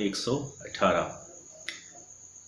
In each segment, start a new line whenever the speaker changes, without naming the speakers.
118,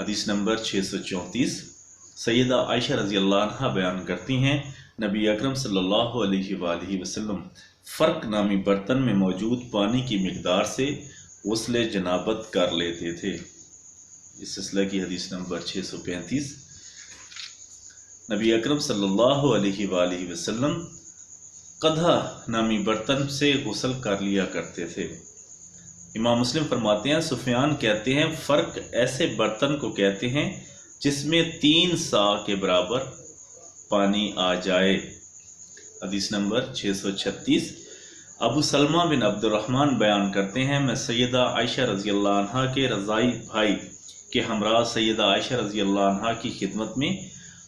حدیث نمبر 634 سیدہ عائشہ رضی اللہ عنہ بیان کرتی ہیں نبی اکرم صلی اللہ علیہ وآلہ وسلم فرق نامی برتن میں موجود پانی کی مقدار سے غسل جنابت کر لیتے تھے۔ اس سلسلہ کی حدیث نمبر 635 نبی اکرم صلی اللہ علیہ وآلہ وسلم قدح نامی برتن سے غسل کر لیا کرتے تھے۔ امام مسلم فرماتے ہیں سفیان کہتے ہیں فرق ایسے برتن کو کہتے ہیں جس میں 3 سا کے برابر پانی آ جائے۔ حدیث نمبر 636 ابو سلمہ بن عبد الرحمن بیان کرتے ہیں میں سیدہ عائشہ رضی اللہ عنہ کے رضائی بھائی کے ہمراہ سیدہ عائشہ رضی اللہ عنہ کی خدمت میں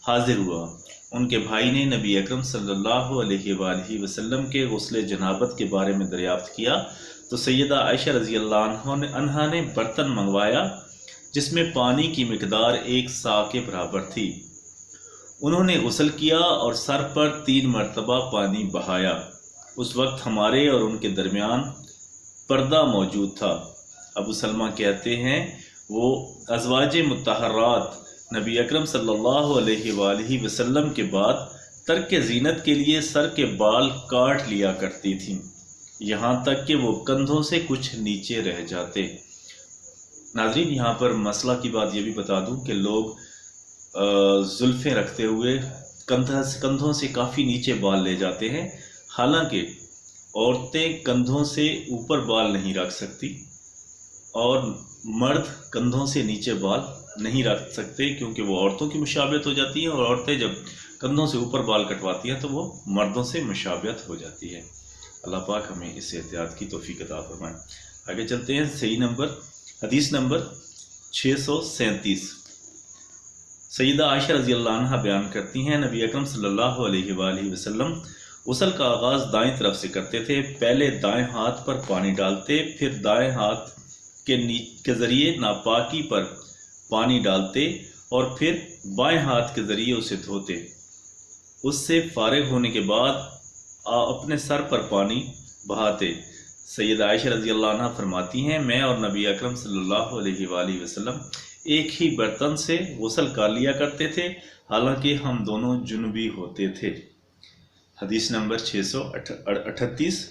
حاضر ہوا۔ ان کے بھائی نے نبی اکرم صلی اللہ علیہ وآلہ وسلم کے غسل جنابت کے بارے میں دریافت کیا تو سیدہ عائشہ رضی اللہ عنہ نے برتن منگوایا جس میں پانی کی مقدار 1 سا کے برابر تھی۔ انہوں نے غسل کیا اور سر پر 3 مرتبہ پانی بہایا۔ اس وقت ہمارے اور ان کے درمیان پردہ موجود تھا۔ ابو سلمہ کہتے ہیں وہ ازواج مطہرات نبی اکرم صلی اللہ علیہ وآلہ وسلم کے بعد ترک زینت کے لیے سر کے بال کاٹ لیا کرتی تھیں، یہاں تک کہ وہ کندھوں سے کچھ نیچے رہ جاتے۔ ناظرین یہاں پر مسئلہ کی بات یہ بھی بتا دوں کہ لوگ زلفیں رکھتے ہوئے کندھوں سے کافی نیچے بال لے جاتے ہیں، حالانکہ عورتیں کندھوں سے اوپر بال نہیں رکھ سکتی اور مرد کندھوں سے نیچے بال نہیں رکھ سکتے، کیونکہ وہ عورتوں کی مشابہت ہو جاتی ہے، اور عورتیں جب کندھوں سے اوپر بال کٹواتی ہیں تو وہ مردوں سے مشابہت ہو جاتی ہے۔ اللہ پاک ہمیں اس احتیاط کی توفیق عطا فرمائے۔ آگے چلتے ہیں حدیث نمبر 637 سیدہ عائشہ رضی اللہ عنہ بیان کرتی ہیں نبی اکرم صلی اللہ علیہ وآلہ وسلم غسل کا آغاز دائیں طرف سے کرتے تھے، پہلے دائیں ہاتھ پر پانی ڈالتے، پھر دائیں ہاتھ کے ذریعے ناپاکی پر پانی ڈالتے اور پھر بائیں ہاتھ کے ذریعے اسے دھوتے۔ اس سے فارغ ہونے کے بعد اپنے سر پر پانی بہاتے۔ سیدہ عائشہ رضی اللہ عنہ فرماتی ہیں میں اور نبی اکرم صلی اللہ علیہ وآلہ وسلم ایک ہی برتن سے غسل کر لیا کرتے تھے، حالانکہ ہم دونوں جنبی ہوتے تھے۔ حدیث نمبر 638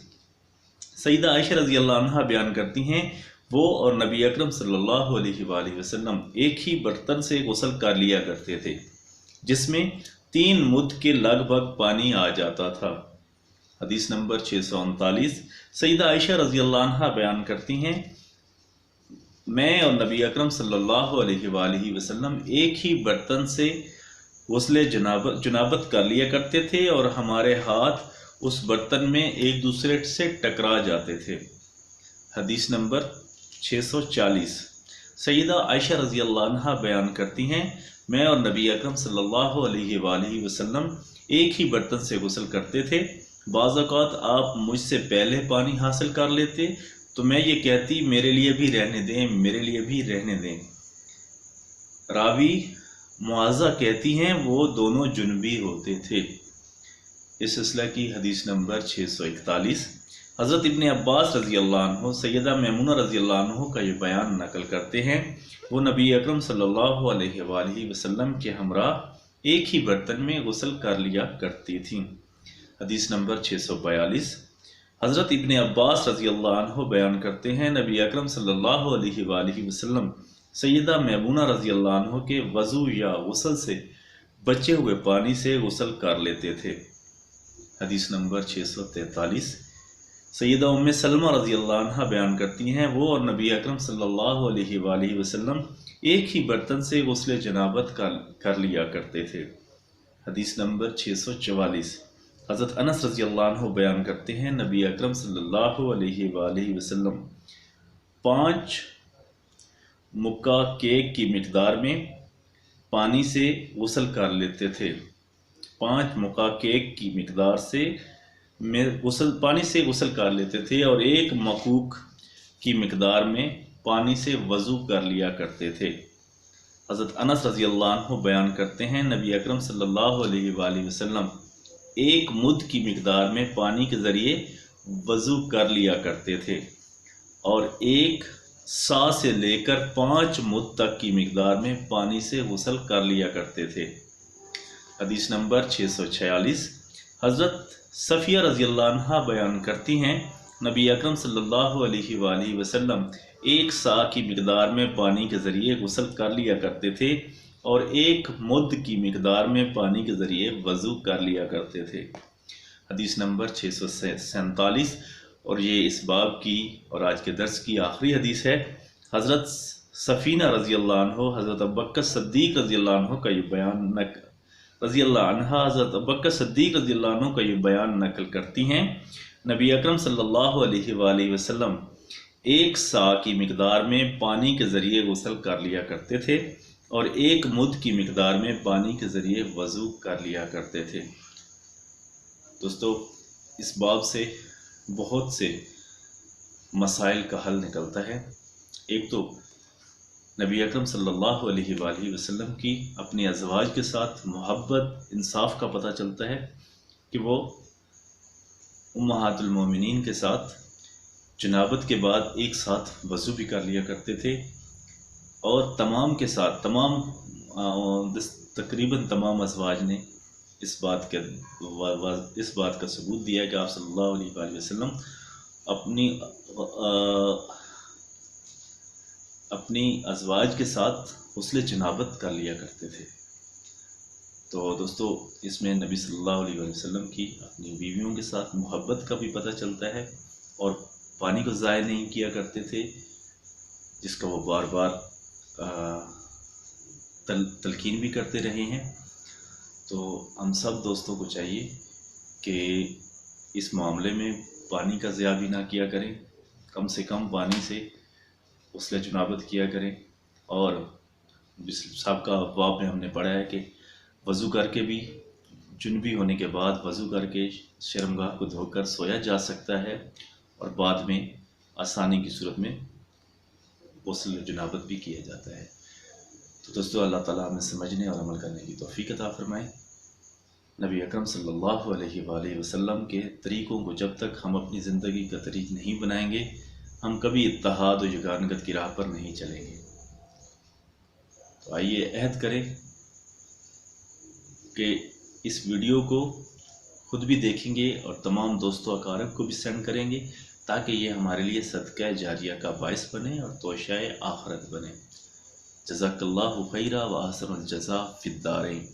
سیدہ عائشہ رضی اللہ عنہ بیان کرتی ہیں وہ اور نبی اکرم صلی اللہ علیہ وآلہ وسلم ایک ہی برتن سے غسل کر لیا کرتے تھے جس میں 3 مد کے لگ بھگ پانی آ جاتا تھا۔ حدیث نمبر 639 سیدہ عائشہ رضی اللہ عنہ بیان کرتی ہیں میں اور نبی اکرم صلی اللہ علیہ وآلہ وسلم ایک ہی برتن سے غسل جنابت کر لیا کرتے تھے اور ہمارے ہاتھ اس برتن میں ایک دوسرے سے ٹکرا جاتے تھے۔ حدیث نمبر 640 سیدہ عائشہ رضی اللہ عنہ بیان کرتی ہیں میں اور نبی اکرم صلی اللہ علیہ وآلہ وسلم ایک ہی برتن سے غسل کرتے تھے، بعض اوقات آپ مجھ سے پہلے پانی حاصل کر لیتے تو میں یہ کہتی میرے لیے بھی رہنے دیں، میرے لیے بھی رہنے دیں۔ راوی معاذہ کہتی ہیں وہ دونوں جنبی ہوتے تھے۔ اس سلسلہ کی حدیث نمبر 641 حضرت ابن عباس رضی اللہ عنہ سیدہ میمونہ رضی اللہ عنہ کا یہ بیان نقل کرتے ہیں وہ نبی اکرم صلی اللہ علیہ وآلہ وسلم کے ہمراہ ایک ہی برتن میں غسل کر لیا کرتی تھیں۔ حدیث نمبر 642 حضرت ابن عباس رضی اللہ عنہ بیان کرتے ہیں نبی اکرم صلی اللہ علیہ وآلہ وسلم سیدہ میمونہ رضی اللہ عنہ کے وضو یا غسل سے بچے ہوئے پانی سے غسل کر لیتے تھے۔ حدیث نمبر 643 سیدہ ام سلمہ رضی اللہ عنہ بیان کرتی ہیں وہ اور نبی اکرم صلی اللہ علیہ وآلہ وسلم ایک ہی برتن سے غسل جنابت کر لیا کرتے تھے۔ حدیث نمبر 644 حضرت انس رضی اللہ عنہ بیان کرتے ہیں نبی اکرم صلی اللہ علیہ وآلہ وسلم 5 مکہ کیک کی مقدار میں پانی سے غسل کر لیتے تھے۔ 5 مکہ کیک کی مقدار سے پانی سے غسل کر لیتے تھے اور 1 مکوک کی مقدار میں پانی سے وضو کر لیا کرتے تھے۔ حضرت انس رضی اللہ عنہ بیان کرتے ہیں نبی اکرم صلی اللہ علیہ وآلہ وسلم 1 مد کی مقدار میں پانی کے ذریعے وضو کر لیا کرتے تھے اور 1 سا سے لے کر 5 مد تک کی مقدار میں پانی سے غسل کر لیا کرتے تھے۔ حدیث نمبر 646۔ حضرت صفیہ رضی اللہ عنہ بیان کرتی ہیں نبی اکرم صلی اللہ علیہ وآلہ وسلم 1 سا کی مقدار میں پانی کے ذریعے غسل کر لیا کرتے تھے اور 1 مد کی مقدار میں پانی کے ذریعے وضو کر لیا کرتے تھے۔ حدیث نمبر 647، اور یہ اس باب کی اور آج کے درس کی آخری حدیث ہے۔ حضرت سفینہ رضی اللہ عنہ حضرت ابوبکر صدیق رضی اللہ عنہ کا یہ بیان نقل کرتی ہیں، نبی اکرم صلی اللہ علیہ وآلہ وسلم 1 سا کی مقدار میں پانی کے ذریعے غسل کر لیا کرتے تھے اور 1 مد کی مقدار میں پانی کے ذریعے وضو کر لیا کرتے تھے۔ دوستو، اس باب سے بہت سے مسائل کا حل نکلتا ہے۔ ایک تو نبی اکرم صلی اللہ علیہ وآلہ وسلم کی اپنے ازواج کے ساتھ محبت، انصاف کا پتہ چلتا ہے کہ وہ امہات المومنین کے ساتھ جنابت کے بعد ایک ساتھ وضو بھی کر لیا کرتے تھے، اور تقریباً تمام ازواج نے اس بات کا ثبوت دیا کہ آپ صلی اللہ علیہ وآلہ وسلم اپنی ازواج کے ساتھ غسل جنابت کر لیا کرتے تھے۔ تو دوستو، اس میں نبی صلی اللہ علیہ وآلہ وسلم کی اپنی بیویوں کے ساتھ محبت کا بھی پتہ چلتا ہے، اور پانی کو ضائع نہیں کیا کرتے تھے، جس کا وہ بار بار تلقین بھی کرتے رہے ہیں۔ تو ہم سب دوستوں کو چاہیے کہ اس معاملے میں پانی کا ضیاع بھی نہ کیا کریں، کم سے کم پانی سے غسل جنابت کیا کریں، اور سابقہ ابواب میں ہم نے پڑھا ہے کہ وضو کر کے بھی، جنبی ہونے کے بعد وضو کر کے شرمگاہ کو دھو کر سویا جا سکتا ہے، اور بعد میں آسانی کی صورت میں غسل جنابت بھی کیا جاتا ہے۔ تو دوستو، اللہ تعالیٰ ہمیں سمجھنے اور عمل کرنے کی توفیق عطا فرمائے۔ نبی اکرم صلی اللہ علیہ وآلہ وسلم کے طریقوں کو جب تک ہم اپنی زندگی کا طریق نہیں بنائیں گے، ہم کبھی اتحاد و یگانگت کی راہ پر نہیں چلیں گے۔ تو آئیے عہد کریں کہ اس ویڈیو کو خود بھی دیکھیں گے اور تمام دوستوں اقارب کو بھی سینڈ کریں گے، تاکہ یہ ہمارے لیے صدقہ جاریہ کا باعث بنے اور توشہ آخرت بنے۔ جزاک اللہ خیرہ و احسن الجزاء فی الدارین۔